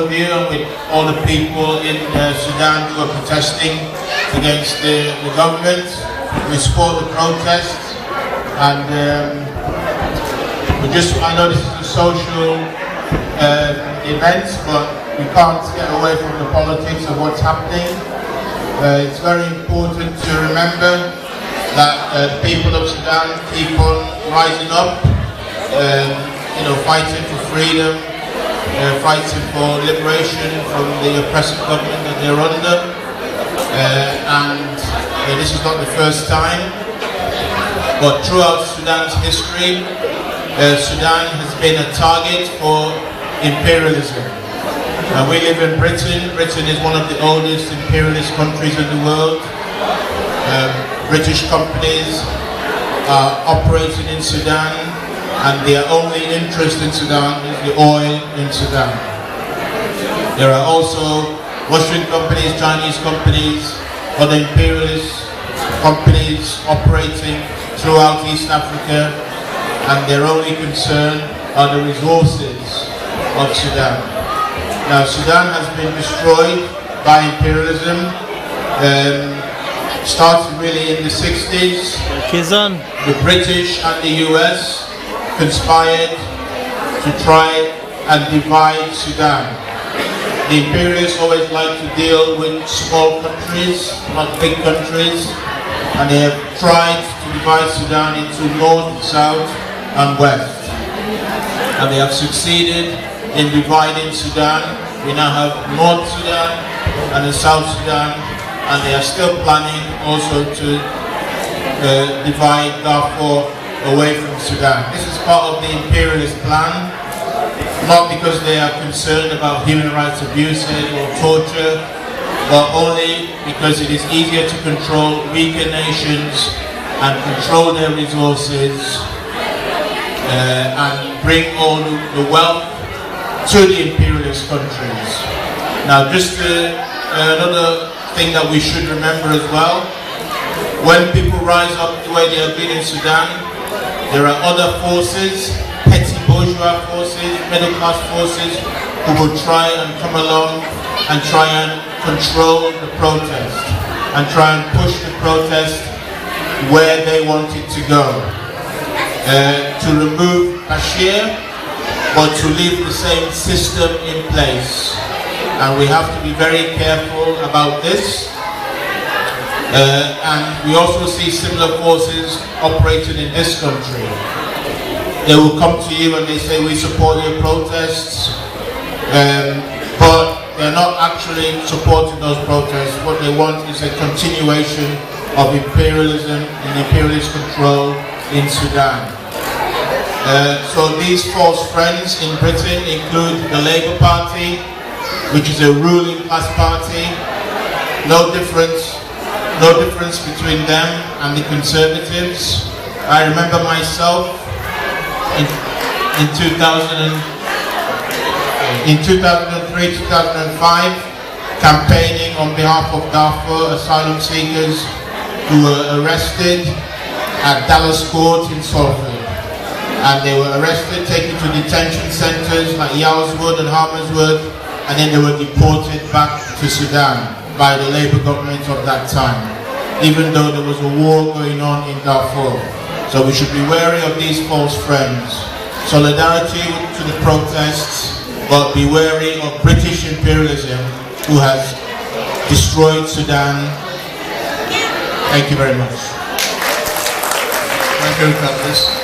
of you and with all the people in Sudan who are protesting against the government. We support the protests, and I know this is a social event, but we can't get away from the politics of what's happening. It's very important to remember that people of Sudan keep on rising up, fighting for freedom, fighting for liberation from the oppressive government that they're under. And this is not the first time, but throughout Sudan's history, Sudan has been a target for imperialism. We live in Britain. Britain is one of the oldest imperialist countries in the world. British companies are operating in Sudan, and their only interest in Sudan is the oil in Sudan. There are also Russian companies, Chinese companies, other imperialist companies operating throughout East Africa, and their only concern are the resources of Sudan. Now, Sudan has been destroyed by imperialism. Started really in the 60s. The British and the US conspired to try and divide Sudan. The imperialists always like to deal with small countries, not big countries, and they have tried to divide Sudan into north, south, and west. And they have succeeded in dividing Sudan. We now have North Sudan and the South Sudan, and they are still planning also to divide Darfur away from Sudan. This is part of the imperialist plan, not because they are concerned about human rights abuses or torture, but only because it is easier to control weaker nations and control their resources and bring all the wealth to the imperialist countries. Now, just another thing that we should remember as well, when people rise up the way they have been in Sudan, there are other forces, petty bourgeois forces, middle class forces, who will try and come along and try and control the protest and try and push the protest where they want it to go. To remove Bashir, but to leave the same system in place. And we have to be very careful about this. And we also see similar forces operating in this country. They will come to you and they say, we support your protests, but they're not actually supporting those protests. What they want is a continuation of imperialism and imperialist control in Sudan. So these false friends in Britain include the Labour Party, which is a ruling class party. No difference between them and the Conservatives. I remember myself in 2003, 2005, campaigning on behalf of Darfur asylum seekers who were arrested at Dallas Court in Salford. And they were arrested, taken to detention centers like Yarlswood and Harmerswood, and then they were deported back to Sudan by the Labour government of that time, even though there was a war going on in Darfur. So we should be wary of these false friends. Solidarity to the protests, but be wary of British imperialism who has destroyed Sudan. Thank you very much. Thank you, Captain.